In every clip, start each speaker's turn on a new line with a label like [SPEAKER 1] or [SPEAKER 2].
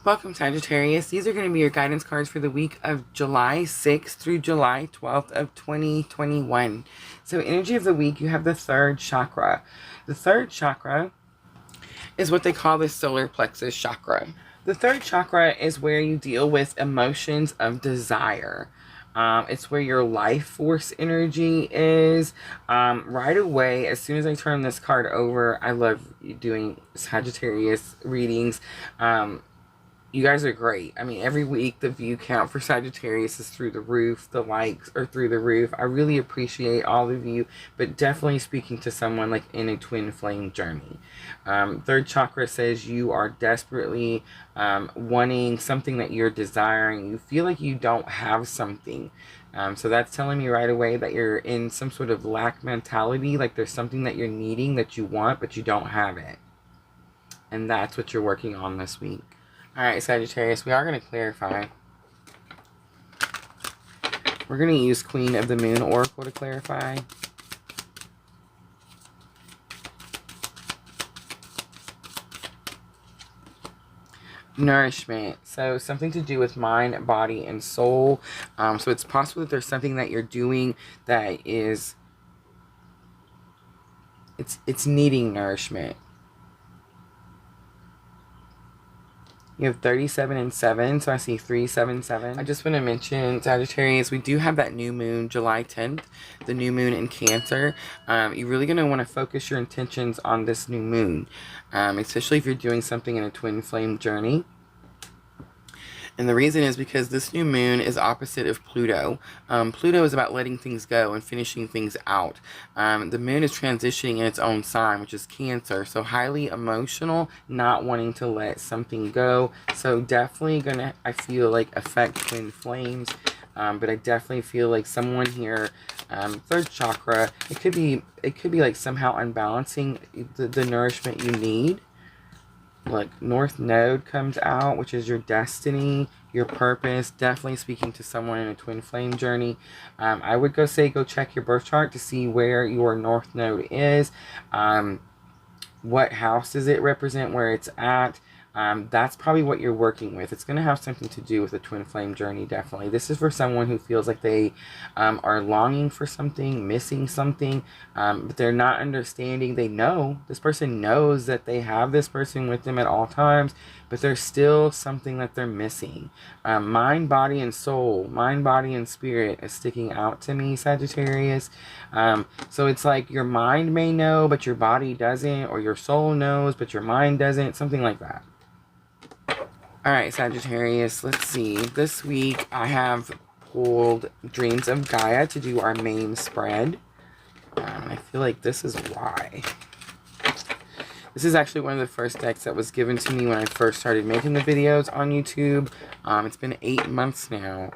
[SPEAKER 1] Welcome, Sagittarius. These are going to be your guidance cards for the week of July 6th through July 12th of 2021. So energy of the week, you have the third chakra. The third chakra is what they call the solar plexus chakra. The third chakra is where you deal with emotions of desire. It's where your life force energy is. Right away, as soon as I turn this card over, I love doing Sagittarius readings. You guys are great. I mean, every week the view count for Sagittarius is through the roof. The likes are through the roof. I really appreciate all of you, but definitely speaking to someone like in a twin flame journey. Third chakra says you are desperately wanting something that you're desiring. You feel like you don't have something. So that's telling me right away that you're in some sort of lack mentality, like there's something that you're needing that you want, but you don't have it. And that's what you're working on this week. Alright, Sagittarius, we are going to clarify. We're going to use Queen of the Moon Oracle to clarify. Nourishment. So something to do with mind, body, and soul. So it's possible that there's something that you're doing that is... It's needing nourishment. You have 37 and 7, so I see 377. I just want to mention, Sagittarius, we do have that new moon July 10th, the new moon in Cancer. You're really going to want to focus your intentions on this new moon, especially if you're doing something in a twin flame journey. And the reason is because this new moon is opposite of Pluto. Pluto is about letting things go and finishing things out. The moon is transitioning in its own sign, which is Cancer. So highly emotional, not wanting to let something go. So definitely gonna, I feel like, affect twin flames. But I definitely feel like someone here, third chakra, it could be like somehow unbalancing the nourishment you need. Look, North Node comes out, which is your destiny, your purpose. Definitely speaking to someone in a twin flame journey. I would go check your birth chart to see where your North Node is. What house does it represent, where it's at. That's probably what you're working with. It's going to have something to do with the twin flame journey, definitely. This is for someone who feels like they are longing for something, missing something, but they're not understanding. They know, this person knows that they have this person with them at all times, but there's still something that they're missing. Mind, body, and soul, mind, body, and spirit is sticking out to me, Sagittarius. So it's like your mind may know, but your body doesn't, or your soul knows, but your mind doesn't, something like that. Alright, Sagittarius, let's see. This week I have pulled Dreams of Gaia to do our main spread. I feel like this is why. This is actually one of the first decks that was given to me when I first started making the videos on YouTube. It's been 8 months now.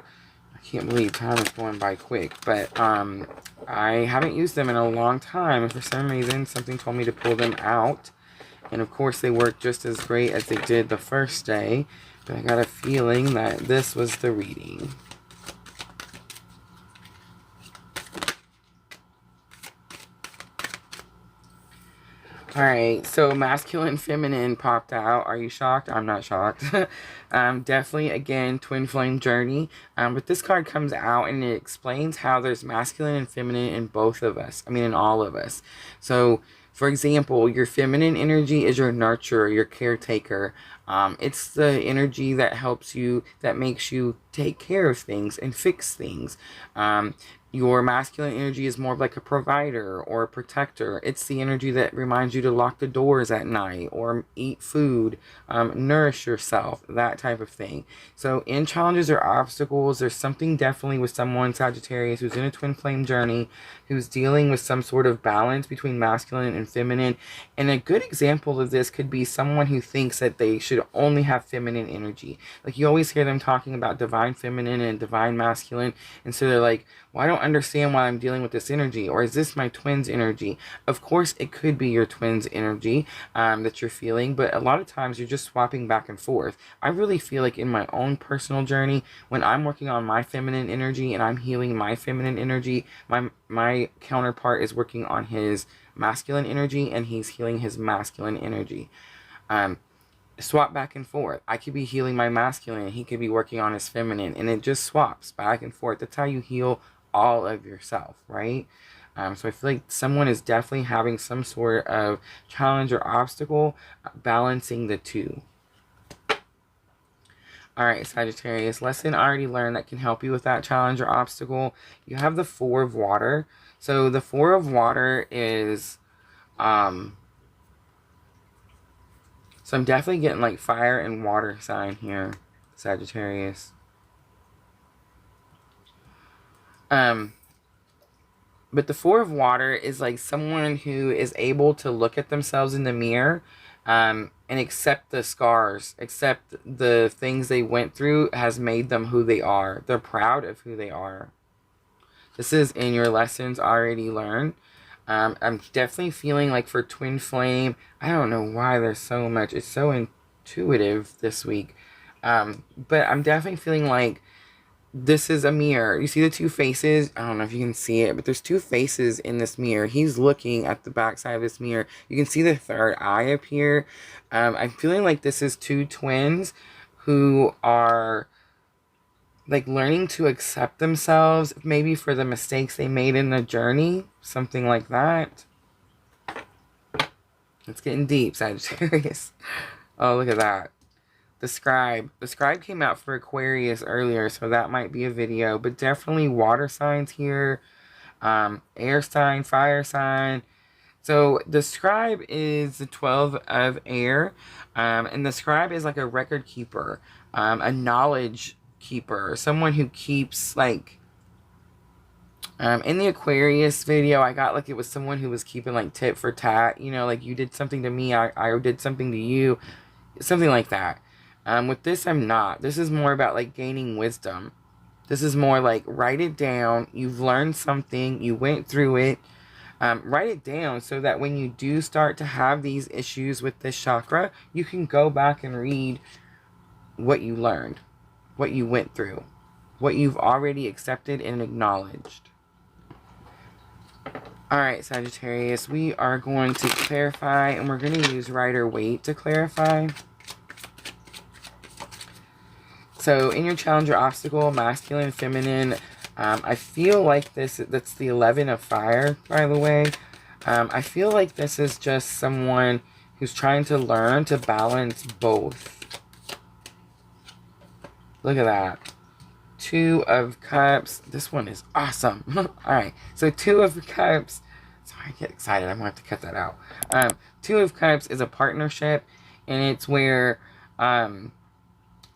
[SPEAKER 1] I can't believe time is going by quick. But I haven't used them in a long time. And for some reason, something told me to pull them out. And of course, they work just as great as they did the first day. But I got a feeling that this was the reading. Alright, so masculine, feminine popped out. Are you shocked? I'm not shocked. Definitely, again, twin flame journey. But this card comes out and it explains how there's masculine and feminine in both of us. I mean, in all of us. So, for example, your feminine energy is your nurturer, your caretaker. It's the energy that helps you, that makes you take care of things and fix things. Your masculine energy is more of like a provider or a protector. It's the energy that reminds you to lock the doors at night or eat food, nourish yourself, that type of thing. So in challenges or obstacles, there's something definitely with someone, Sagittarius, who's in a twin flame journey, who's dealing with some sort of balance between masculine and feminine. And a good example of this could be someone who thinks that they should only have feminine energy. Like you always hear them talking about divine feminine and divine masculine. And so they're like, well, I don't understand why I'm dealing with this energy, or is this my twin's energy? Of course, it could be your twin's energy that you're feeling, but a lot of times you're just swapping back and forth. I really feel like in my own personal journey, when I'm working on my feminine energy and I'm healing my feminine energy, my counterpart is working on his masculine energy and he's healing his masculine energy. swap back and forth. I could be healing my masculine, he could be working on his feminine, and it just swaps back and forth. That's how you heal all of yourself, right? So I feel like someone is definitely having some sort of challenge or obstacle balancing the two. All right, Sagittarius, lesson already learned that can help you with that challenge or obstacle. You have the Four of Water. So the Four of Water is, so I'm definitely getting like fire and water sign here, Sagittarius. But the Four of Water is like someone who is able to look at themselves in the mirror, and accept the scars, accept the things they went through has made them who they are. They're proud of who they are. This is in your lessons already learned. I'm definitely feeling like for Twin Flame, I don't know why there's so much. It's so intuitive this week. But I'm definitely feeling like this is a mirror. You see the two faces? I don't know if you can see it, but there's two faces in this mirror. He's looking at the backside of this mirror. You can see the third eye up here. I'm feeling like this is two twins who are like learning to accept themselves, maybe for the mistakes they made in the journey, something like that. It's getting deep, Sagittarius. Oh, look at that. The Scribe. The Scribe came out for Aquarius earlier, so that might be a video. But definitely water signs here. Air sign, fire sign. So the Scribe is the 12 of air. And the Scribe is like a record keeper. A knowledge keeper. Someone who keeps like... in the Aquarius video, I got like it was someone who was keeping like tit for tat. You know, like you did something to me, I did something to you. Something like that. With this, I'm not. This is more about like gaining wisdom. This is more like write it down. You've learned something. You went through it. Write it down so that when you do start to have these issues with this chakra, you can go back and read what you learned, what you went through, what you've already accepted and acknowledged. Alright, Sagittarius, we are going to clarify, and we're going to use Rider-Waite to clarify. So, in your challenge or obstacle, masculine, feminine, I feel like that's the 11 of fire, by the way. I feel like this is just someone who's trying to learn to balance both. Look at that. Two of Cups. This one is awesome. Alright, so Two of Cups. Sorry, I get excited. I'm going to have to cut that out. Two of Cups is a partnership, and it's where...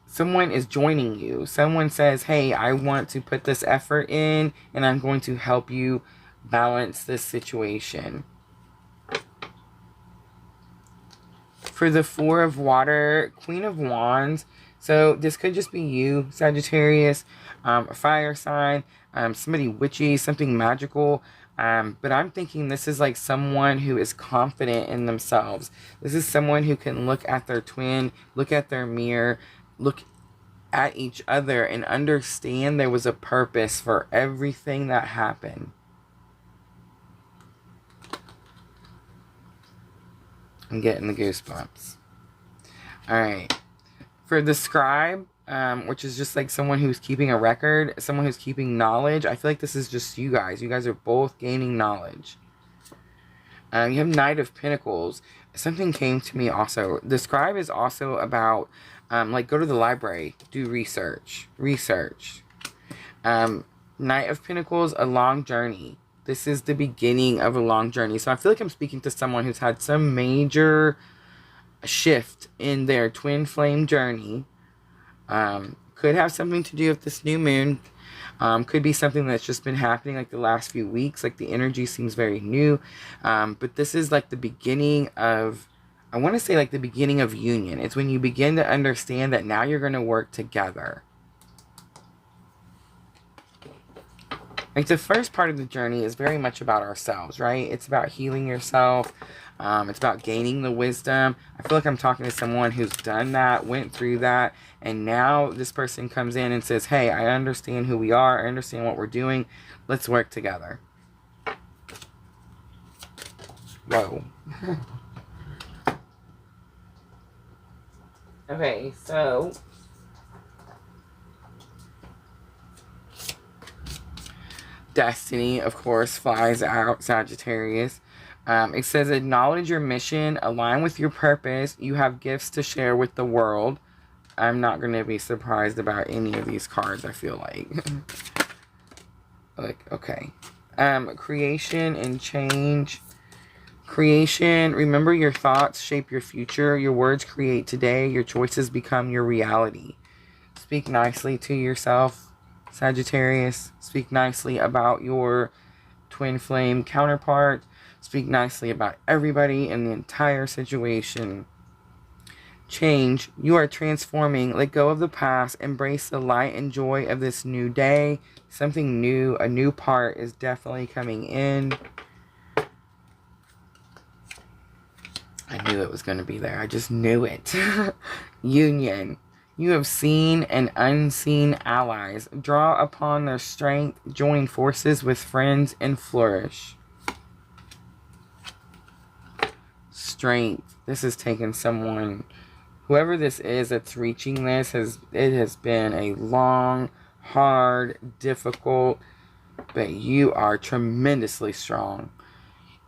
[SPEAKER 1] someone is joining you. Someone says, hey, I want to put this effort in and I'm going to help you balance this situation. For the Four of Water, Queen of Wands. So this could just be you, Sagittarius, a fire sign, somebody witchy, something magical. But I'm thinking this is like someone who is confident in themselves. This is someone who can look at their twin, look at their mirror, look at each other and understand there was a purpose for everything that happened. I'm getting the goosebumps. Alright. For the Scribe, which is just like someone who's keeping a record, someone who's keeping knowledge, I feel like this is just you guys. You guys are both gaining knowledge. You have Knight of Pentacles. Something came to me also. The Scribe is also about, like, go to the library, do research. Knight of Pentacles, a long journey. This is the beginning of a long journey. So I feel like I'm speaking to someone who's had some major shift in their twin flame journey. Could have something to do with this new moon. Could be something that's just been happening like the last few weeks. Like the energy seems very new. But this is like the beginning of, I want to say like the beginning of union. It's when you begin to understand that now you're going to work together. Like the first part of the journey is very much about ourselves, right? It's about healing yourself. It's about gaining the wisdom. I feel like I'm talking to someone who's done that, went through that, and now this person comes in and says, hey, I understand who we are. I understand what we're doing. Let's work together. Whoa. Okay, so destiny, of course, flies out, Sagittarius. It says, acknowledge your mission, align with your purpose. You have gifts to share with the world. I'm not going to be surprised about any of these cards, I feel like. Like, okay. Creation and change. Creation, remember your thoughts shape your future. Your words create today. Your choices become your reality. Speak nicely to yourself, Sagittarius. Speak nicely about your twin flame counterpart. Speak nicely about everybody in the entire situation. Change. You are transforming. Let go of the past. Embrace the light and joy of this new day. Something new, a new part is definitely coming in. I knew it was going to be there. I just knew it. Union. You have seen and unseen allies. Draw upon their strength. Join forces with friends and flourish. Strength. This has taken someone, whoever this is that's reaching this, it has been a long, hard, difficult, but you are tremendously strong.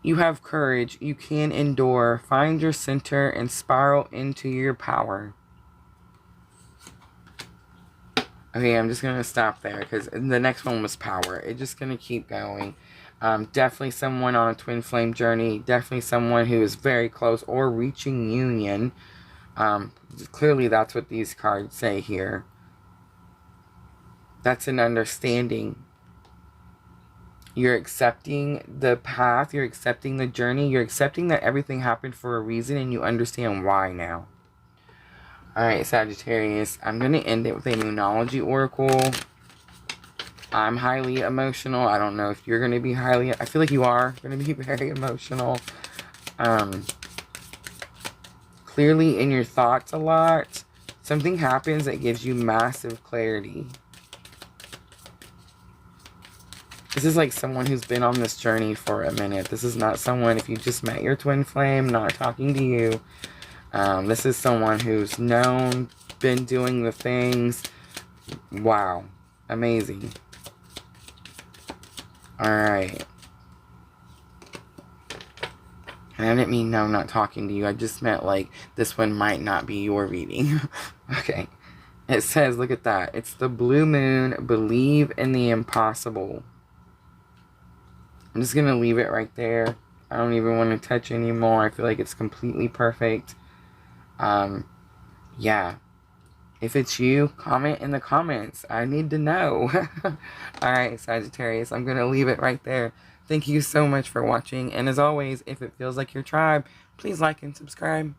[SPEAKER 1] You have courage. You can endure. Find your center and spiral into your power. Okay, I'm just going to stop there because the next one was power. It's just going to keep going. Definitely someone on a twin flame journey. Definitely someone who is very close or reaching union. Clearly, that's what these cards say here. That's an understanding. You're accepting the path. You're accepting the journey. You're accepting that everything happened for a reason and you understand why now. Alright, Sagittarius. I'm going to end it with a Moonology Oracle. I'm highly emotional. I don't know if you're going to be highly... I feel like you are going to be very emotional. Clearly in your thoughts a lot. Something happens that gives you massive clarity. This is like someone who's been on this journey for a minute. This is not someone, if you just met your twin flame, not talking to you. This is someone who's known, been doing the things. Wow. Amazing. Alright. And I didn't mean no, I'm not talking to you. I just meant like this one might not be your reading. Okay. It says, look at that. It's the blue moon. Believe in the impossible. I'm just going to leave it right there. I don't even want to touch anymore. I feel like it's completely perfect. Yeah. If it's you, comment in the comments. I need to know. Alright, Sagittarius. I'm going to leave it right there. Thank you so much for watching. And as always, if it feels like your tribe, please like and subscribe.